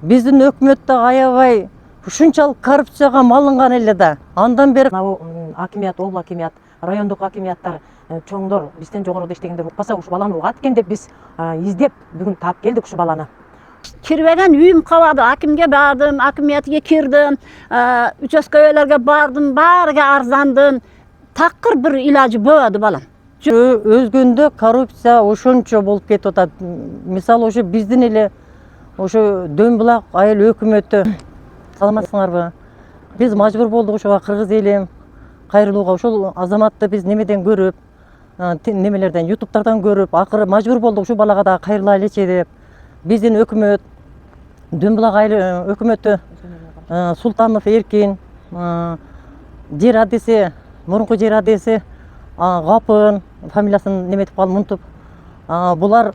биздин өкмөттө аябай ушунчалык коррупцияга малынган эле да. Андан бери акимият, облус акимият, райондук акимияттар чоңдор бизден жогоруда иштегендер укпаса ушу баланы угат экен деп биз издеп бүгүн таап келдик ушу баланы. Кирбеген үйüm калады. Акимге бардым, акимиятке кирдим, участкаларга бардым, баарыга арзандым. Такыр бир илажы болбоду балам. өзгөндө коррупция ошончо болуп кетип атат. Мисалы ошо биздин эле ошо Дөң-Булак айыл өкмөтү, саламатсыңарбы? Биз мажбур болдук ошого кыргыз элим кайрылууга. Ошол азаматты биз немеден көрүп, немелерден, ютубтардан көрүп, акыры мажбур болдук ушу балага да кайрылайлычы деп. Биздин өкмөт, Дөң-Булак айыл өкмөтү, Султанов Эркин, жер адеси, мурунку жер адеси Гапын, фамилиясын неметип калдым, унутуп. Булар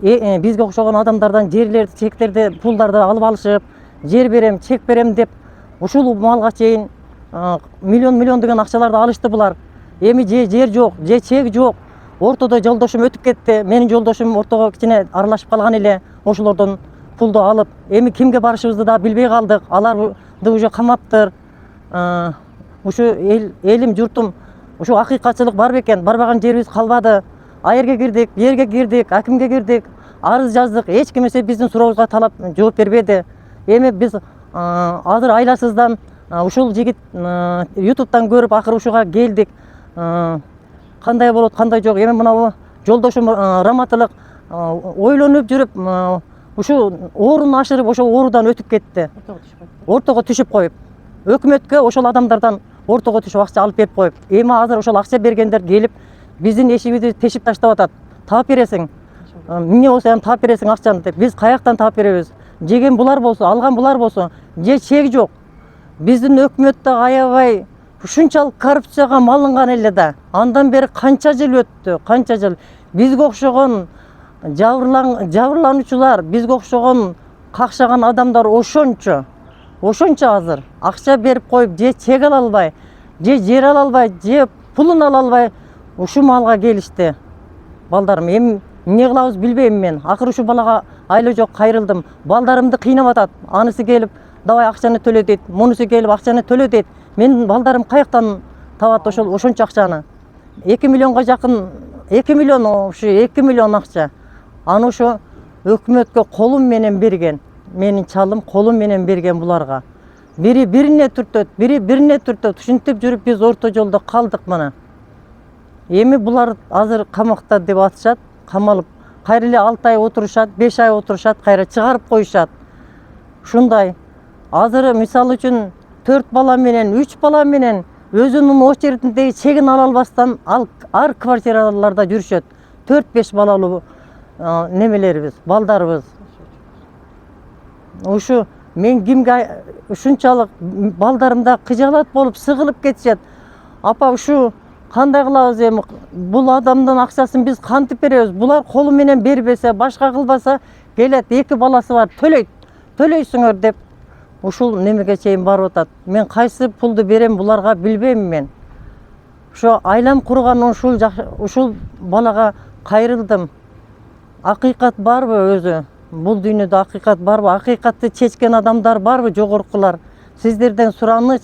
бизге окшогон адамдардан жерлерди, чектерди, пулдарды алып алышып, жер берем, чек берем деп ушул малга чейин миллион деген акчаларды алышты булар. Эми жер жок, же чек жок. Ортодо жолдошум өтүп кетти. Менин жолдошум ортого кичине аралашып калган эле. Ошолордон пулду алып, эми кимге барышыбызды да билбей калдык. Аларды уже камаптыр. Ушу элим, журтум, ушу акыйкатчылык бар бекен, барбаган жерибиз калбады. Айырга кирдик, жерге кирдик, акимге кирдик, арыз жаздык. Эч ким эсе биздин сурообузга талап жооп бербеди. Эми биз азыр айласыздан ушул жигит ютубтан көрүп акыры ушуга келдик. Кандай болот, кандай жок. Эми мына жолдошум раматылык ойлонуп жүрүп, ушу оорун ашырып, ошо оорудан өтүп кетти. Ортого түшүп коюп, өкмөткө ошол адамдардан ортого түшүп акча алып берип коюп. Эми азыр ошол акча бергендер келип биздин эшигибизди тешип таштап атат. Таап бересиң. Эмне болсо ham таап бересиң акчаны деп. Биз каяктан таап беребиз? Жеген булар болсо, алган булар болсо, же чек жок. Биздин өкмөттө аябай ушунчалык коррупцияга малынган эле да. Андан бери канча жыл өттү, канча жыл. Бизге окшогон жабырлануучулар, бизге окшогон какшаган адамдар ошончо азыр акча берип коюп, же чек ала албай, же жер ала албай, же пулун ала албай ушу малга келишти. Балдарым, эми эмне кылабыз билбейм мен. Акыры ушу балага айла жок кайрылдым. Балдарымды кыйнап атат. Анысы келип давай акчаны төлө дейт, мунусу келип акчаны төлө дейт. Менин балдарым каяктан табат ошончо акчаны? 2 миллионго жакын, 2 миллион, ушу 2 миллион акча. Аны ошо өкмөткө колум менен берген. Менин чалым колум менен берген буларга. Бири бирине түртөт, ушинтип жүрүп биз орто жолдо калдык мына. Эми булар азыр камакта деп атышат, камалып, кайра эле 6 ай отурушат, 5 ай отурушат, кайра чыгарып коюшат. Ушундай. Азыр мисалы үчүн 4 бала менен, 3 бала менен өзүнүн очерединдеги чегин ала албастан ар квартираларда жүрүшөт. 4-5 балалуу немелерибиз, балдарыбыз. Ушу мен кимге ушунчалык балдарымда кыжалат болуп сыгылып кетишет. Апа, ушу кандай кылабыз эми? Бул адамдын акчасын биз кантип беребиз? Булар колу менен бербесе, башка кылбаса, келет 2 баласы бар, төлөйсүңөр деп ушул немеге чейин барып атат. Мен кайсы пулду берем буларга билбейм мен. Ошо айлам курган ушул балага кайрылдым. Акыйкат барбы өзү? Бул дүйнөдө акыйкат барбы? Акыйкатты чечкен адамдар барбы, жогоркулар? Сиздерден сураныч,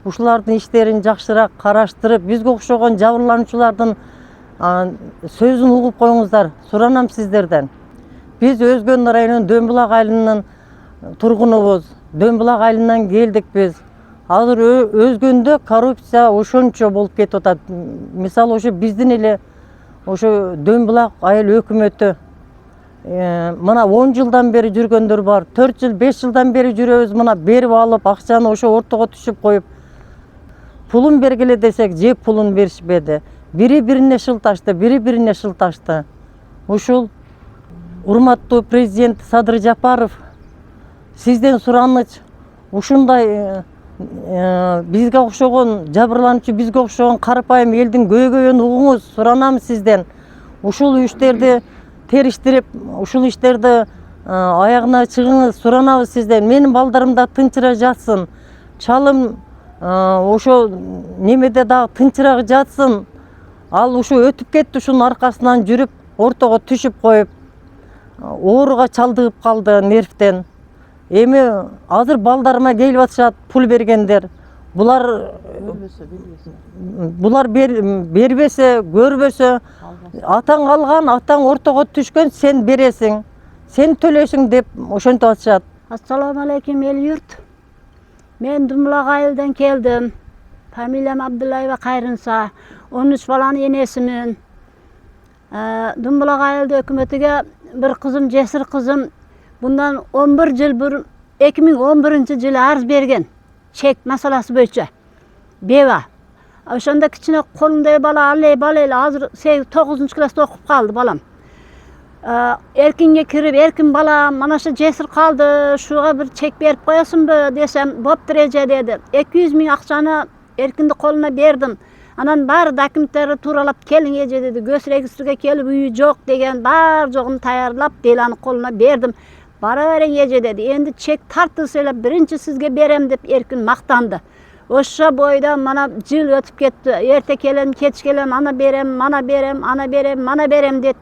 ушулардын иштерин жакшыраак караштырып, бизге окшогон жабырлануучулардын сөзүн угуп коюңуздар. Суранам сиздерден. Биз Өзгөн районунун Дөң-Булак айылынын тургунубуз. Дөң-Булак айылынан келдик биз. Азыр Өзгөндө коррупция ошончо болуп кетип атат. Мисалы ошо биздин эле ошо Дөң-Булак айыл өкмөтү мына 10 жылдан бери жүргөндөр бар. 4 жыл, 5 жылдан бери жүрөбүз, мына берип алып, акчаны ошо ортого түшүп коюп. Пулун бергиле десек, же пулун беришпеди. Бири-бирине шылташты. Ушул урматтуу президент Садыр Жапаров, сизден сураныч, ушундай бизге окшогон жабырлануучу, бизге окшогон карапайым элдин көйгөйүн угуңуз, суранам сизден. Ушул иштерди териштирип, ушул иштерди аягына чыгыңыз, суранабыз сизден. Менин балдарым да тынчыра жатсын. Чалым ошо немеде дагы тынчыраак жатсын. Ал ушу өтүп кетти, ушунун аркасынан жүрүп, ортого түшүп коюп, ооруга чалдыгып калды нервтен. Эми азыр балдарыма келип атышат, пул бергендер. Булар бербесе, көрбөсө, атаң алган, атаң ортого түшкөн, сен бересиң, сен төлөсүң деп ошентип атышат. Assalamu alaikum el yurt. Men Dumlaq айылдан келдим. Familiyam Abdullaeva Kayrınsa. 13 balanın enesimin. Dumlaq ayılda hökümetiga bir kızım, cesur kızım, bundan 11 yıl bir 2011 yılı arz bergen. Çek masalası boyunca. Beva. Oşanda kichine kolunday bala, allay bala, hazır 9. klasda okup kaldı balam. Erkinge kirip, erkin bala, mana şu cesur kaldı, şuğa bir çek berip koyasın mı desem, boptur ece dedi. 200 min akçanı erkindi koluna berdim. Anan bar dokumentleri turalap kelin ece dedi. Göz registrге kelip uyu yok degen bar joğunu tayarlap Delanı koluna berdim. Bara veren ece dedi. Endi çek tartı söylep birinci sizge berem dep erkin maktandı. Oşa boyda mana jıl ötüp ketti. Erte kelem, keç kelem, ana berem, mana berem, ana berem, mana berem dedi.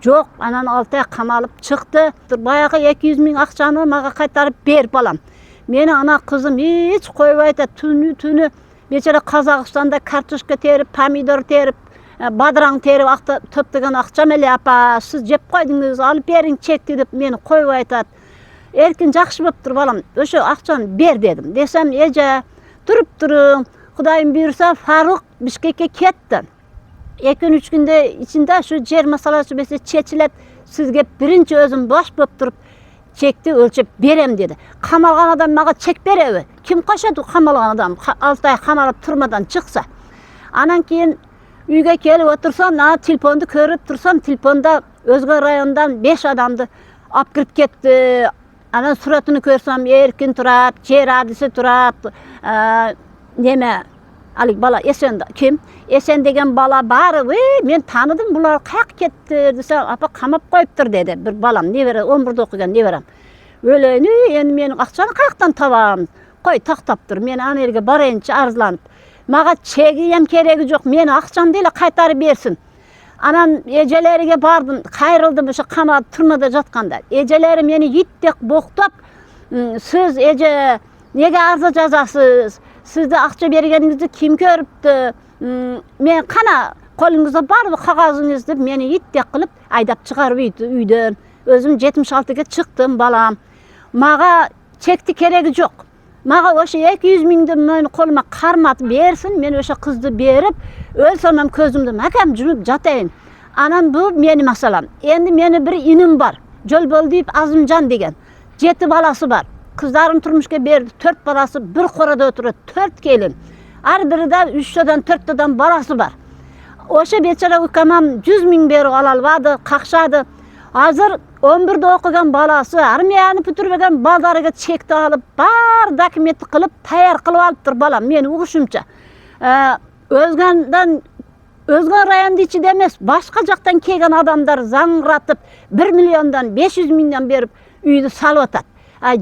Жоқ, анан 6 ай камалып чыкты. Баягы 200 миң акчаны мага кайтарып бер балам. Мени ана кызым эч койбой атат. Түнү бечара Казакстанда картошка терип, помидор терип, бадыраң терип акта топтогон акчам эле апа, сиз жеп койдуңуз, алып бериң чекти деп мени койбой айтат. Эркин жакшы болуптур балам. Ошо акчаны бер дедим. Десем, эже, туруп туруң. Кудайым буйрса, Фарук Бишкекке кетти. 2-3 günde içinde şu cer masalası mesela çeçilet sizge birinci özüm boş bolup turup çekti ölçüp berem dedi. Kamalgan adam maga çek berevi. Kim koşadı kamalgan adam 6 ay kamalap turmadan çıksa. Anan keyin uyga kelip otursam, telefondu körüp tursam, telefonda Özgür rayonundan 5 adamdı alып kirip ketdi. Anan suratını görsem erkin turat, cer hadisi turat, neme Alik bala Esen kim? Esen degen bala bari, men tanıdım bular kayaq ketdi dese, apa kamap koyuptur dedi bir balam, nebere 11'de okugan neberem. Öyle endi menin akçаны kayaqtan tabam? Koy taktaptır. Men ana yerge barayınca arzlanıp. Maga çegi hem keregi жоқ, meni akçam değil kaytarıp bersin. Anan eceleriga bardım, kayrıldım o'sha kamada turmada jatkanda. Ejeleri meni yittek boktap, siz eje nege arza жазасыз? Sizde akça bergeningizdi kim körüptü? Men kana kolunuzda barby kagazыңыз dep meni yittek kılıp aydap çıkarıp uydan. Özüm 76'ga çıktım balam. Maga çekti keregi жоқ. Maga o'sha 200 mingdi meni koluma karmat bersin, men o'sha kızdı berip ölsem közümde makam junup jatayın. Anam bu meni masalam. Endi meni bir inim bar. Jol bol deyip Azımcan degen. 7 balası var. Kızlarım turmuşka berdi, 4 balası bir korada oturuyor, 4 gelin. Her biri de 3'den 4'den balası var. Oşa beçara ukamam 100 min beri alalvadı, kakşadı. Hazır 11'de okugan balası, armiyani pütürmeden baldarıga çekti alıp, bar dokumenti kılıp, tayar kılıp alıptır balam, meni uğuşumça. Özgen rayonda içi demes, başka jaktan kelgen adamlar zаңıratıp, 1 milyondan 500 mindən berip, uydu salıp atat.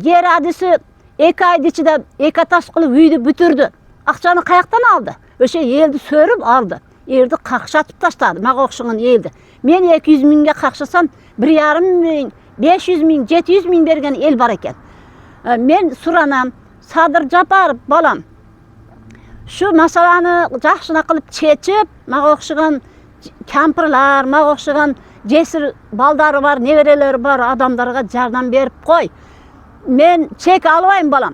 Yer hadisi 2 ayda içinde 2 taş kılıp uydu bütürdü. Akçanı kayaktan aldı. Öşe eldi sörüp aldı. Erdi kakşatıp taşladı. Maga okşuğun eldi. Men 200 minge kakşasam 1,5 min, 500 min, 700 min bergen el bar eken. Men suranam, Sadır Japar balam. Şu masalany jakşına kılıp çeçip, maga okşuğun kampırlar, maga okşuğun cesur baldары var, nevereleri var, adamlarga jardam berip koy. Men çek albayım balam.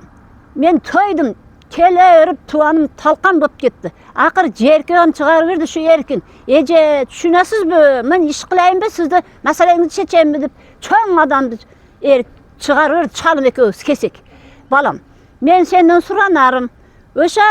Men toydum. Kele örüp tuanım talkan bop ketdi. Akır jerken çıgar verdi şu erkin. Ece düşünesiz mi? Men iş kılayım be sizde meselenizi çeçeyim mi dep çoğun adamdı çıgar verdi çalım ekөөbüz kesek. Balam. Men senden suranarım. Öşa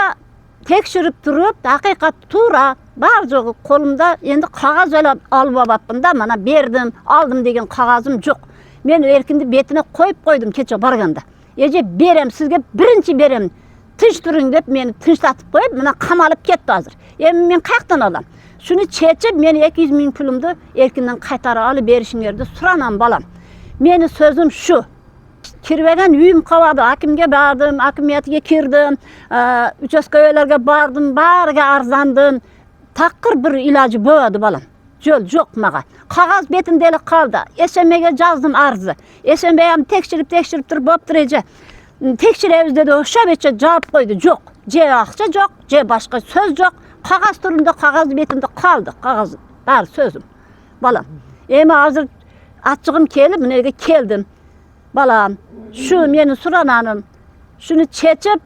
tekşürüp durup hakikat tuura bar joğu kolumda endi kagaz alıp babapпын da mana berdim, aldım degen kagazım жоқ. Men erkindi betine koyup koydum keçe barganda. Ece berem sizge birinci berem. Tınç durun dep meni tınçlatıp koyup mına kamalıp ketdi hazır. Men kayaktan alam. Şunu çeçip meni 200 min pulumdu erkinden kaytarı alıp berişinglerdi suranam balam. Meni sözüm şu. Kirvegen uyum kaladı. Hakimge bardım, hakimiyetiga kirdim. Участкөйлерге bardım, barıga arzandım. Takkır bir ilacı boğadı balam. жол жоқ маған. Қағаз бетінде эле қалды. СМ-ге жаздым арызы. СМ текшіріп тұрып болыптыр эже. Текшіребіз деді, ошо бетче жауап қойды. Жоқ. Же ақша жоқ, же башқа сөз жоқ. Қағаз түрінде, қағаз бетінде қалды. Қағаз бар сөзім. Балам. Эми азыр ачығым келіп, мынеге келдім. Балам, шу мені сұрананым. Шуну чечіп,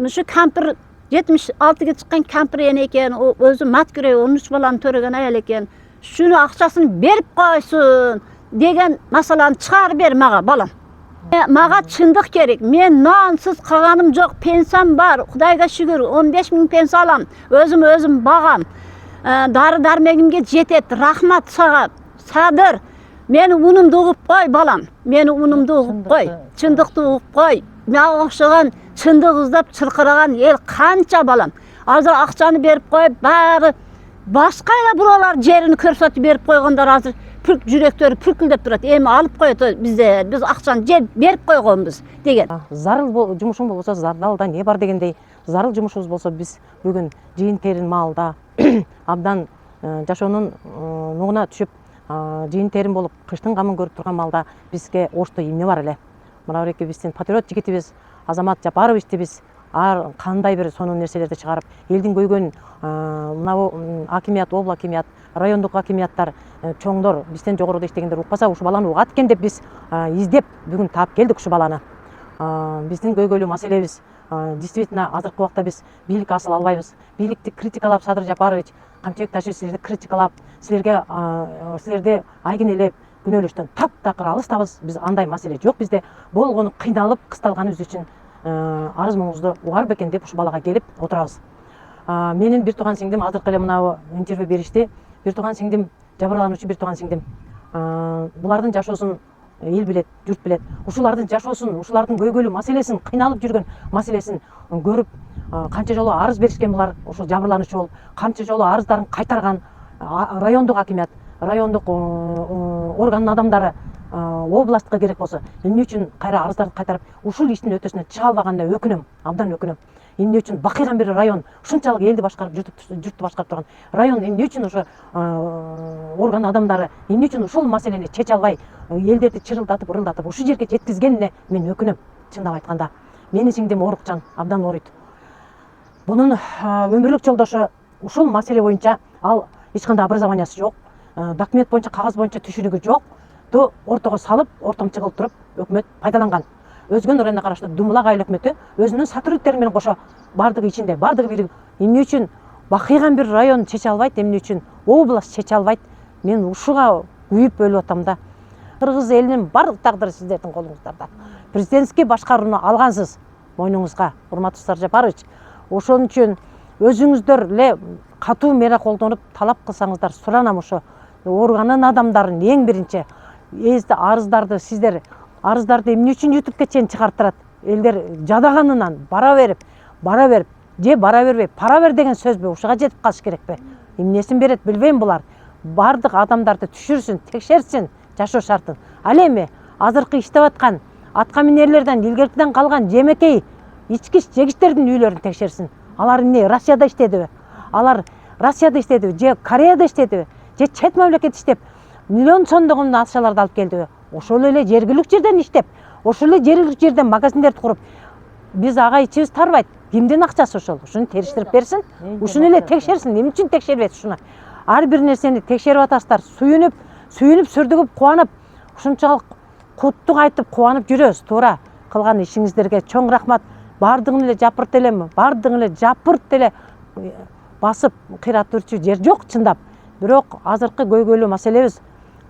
шу кампір 76-ге чыккан кампир эне экен, өзү мат күрөй 13 баланы төрөгөн аял экен. Шуну акчасын берип койсун деген масаланы чыгарып бер мага, балам. Мага чындык керек. Мен нансыз калганым жок, пенсиям бар. Кудайга шүгүр, 15 000 пенсия алам. Өзүм багам. Дары дармегимге жетет. Рахмат сага. Садыр. Мени унумду угуп кой, балам. Мени унумду угуп кой. Чындыкты угуп кой. Мага окшогон чындык издеп чыркыраган эл канча, балам. Азыр акчаны берип коюп, баары башка эле буралар жерин көрсөтүп берип койгондор азыр жүрөктөрү пүркүлдөп турат. Эми алып коет бизде, биз акчаны жер берип койгонбуз деген. Зарыл жумушуң болсо зардалда не бар дегендей, зарыл жумушубуз болсо биз бүгүн жыйын терин маалда абдан жашоонун нугуна түшүп, жыйын терин болуп, кыштын камын көрүп турган маалда бизге ошто эмне бар эле? Мына эки биздин патриот жигитибиз Азамат Жапаровичти биз кандай бир сонун нерселерди чыгарып, элдин көйгөн мына акимият, обл акимият, райондук акимияттар, чоңдор бизден жогоруда иштегендер укпаса ушу баланы угат экен деп биз издеп бүгүн таап келдик ушу баланы. Биздин көйгөйлүү маселебиз действительно азыркы убакта биз бийлик асыл албайбыз. Бийликти критикалап Садыр Жапарович, Камчыбек Ташиев силерди критикалап, силерди айгинелеп күнөөлөштөн таптакыр алыстабыз. Биз андай маселе жок бизде. Болгону кыйналып, кысталганыбыз үчүн арыз муңузду угар бекен деп ушу балага келип отурабыз. Менин бир тууган сиңдим азыркы эле мына интервью беришти. Бир тууган сиңдим, жабырлануучу бир тууган сиңдим. Булардын жашоосун эл билет, журт билет. Ушулардын жашоосун, ушулардын көйгөйлүү маселесин, кыйналып жүргөн маселесин көрүп, канча жолу арыз беришкен булар, ушул жабырлануучу болуп, канча жолу арыздарын кайтарган райондук акимият, райондук органдын адамдары, областка керек болсо, эмне үчүн кайра арыздарды кайтарып, ушул иштин өтөсүнө чыга албаганына өкүнөм, абдан өкүнөм. Эмне үчүн бакыйган бир район, ушунчалык элди башкарып, журтту башкарып турган район эмне үчүн ошо орган адамдары эмне үчүн ушул маселени чече албай, элдерди чырылдатып, ырылдатып ушул жерге жеткизгенине мен өкүнөм. Чындап айтканда, менин сиңдим Орукжан абдан ооруйт. Бунун өмүрлүк жолдошу ушул маселе боюнча ал эч кандай образованиясы жок, документ боюнча, кагаз боюнча түшүнүгү жок. Ортого салып, ортомчу кылып туруп өкмөт пайдаланган. Өзгөн районуна караштуу Думулак айыл өкмөтү өзүнүн сотрудниктери менен кошо бардыгы ичинде, бардыгы бири эмне үчүн бакыйган бир район чече албайт, эмне үчүн область чече албайт? Мен ушуга күйүп өлүп атам да. Кыргыз элинин бардык тагдыры сиздердин колуңуздарда. Президентский башкарууну алгансыз мойнуңузга, урматтуу Садыр Жапарович. Ошон үчүн өзүңүздөр эле катуу мера колдонуп талап кылсаңыздар, суранам ошо органын адамдарын эң биринчи эзди арыздарды сиздер арыздарды эмне үчүн ютубка чейин чыгарттырат? Элдер жадаганынан бара берип, же бара бербей, пара бер деген сөзбү? Ушуга жетип калыш керекпи? Эмнесин берет билбейм булар. Бардык адамдарды түшүрсүн, текшерсин жашоо шартын. Ал эми азыркы иштеп аткан атка минерлерден илгеркиден калган жемекей ичкич жегичтердин үйлөрүн текшерсин. Алар эмне Россияда иштедиби? Алар Россияда иштедиби? Же Кореяда иштедиби? Же чет мамлекет иштеп миллион сомдогон акчаларды алып келдиби? Ошол эле жергиликтүү жерден иштеп, ошол эле жергиликтүү жерден магазиндерди куруп, биз ага ичибиз тарбайт. Кимдин акчасы ошол? Ушуну териштирип берсин, ушуну эле текшерсин. Эмне үчүн текшербейт ушуну? Ар бир нерсени текшерип атасыздар. Сүйүнүп, сүрдүгүп, кубанып, ушунчалык куттук айтып кубанып жүрөбүз. Туура кылган ишиңиздерге чоң рахмат. Бардыгын эле жапырт элем, бардыгын эле жапырт эле басып кыйратуучу жер жок чындап. Бирок азыркы көйгөйлүү маселебиз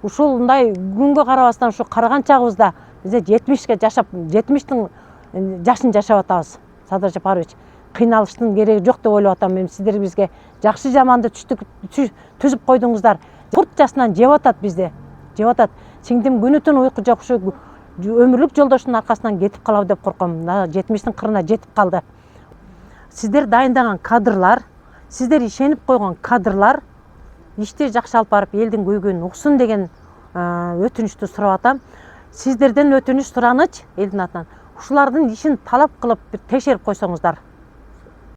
ушундай күнгө карабастан ушу караган чагыбызда бизде 70ке жашап, 70тин жашын жашап атабыз. Садыр Жапарович, кыйналыштын кереги жок деп ойлоп атам. Мен сиздер бизге жакшы жаманды түзүп койдуңуздар. Курт жасынан жеп атат бизде. Жеп атат. Сиңдим күнү түн уйку жок, ушу өмүрлүк жолдошунун аркасынан кетип калабы деп корком. 70тин кырына жетип калды. Сиздер дайындаган кадрлар, сиздер ишенип койгон кадрлар ишти жакшы алып барып элдин көйгөнүн уксун деген өтүнүштү сурап атам. Сиздерден өтүнүч, сураныч элдин атынан ушулардын ишин талап кылып текшерип койсоңуздар.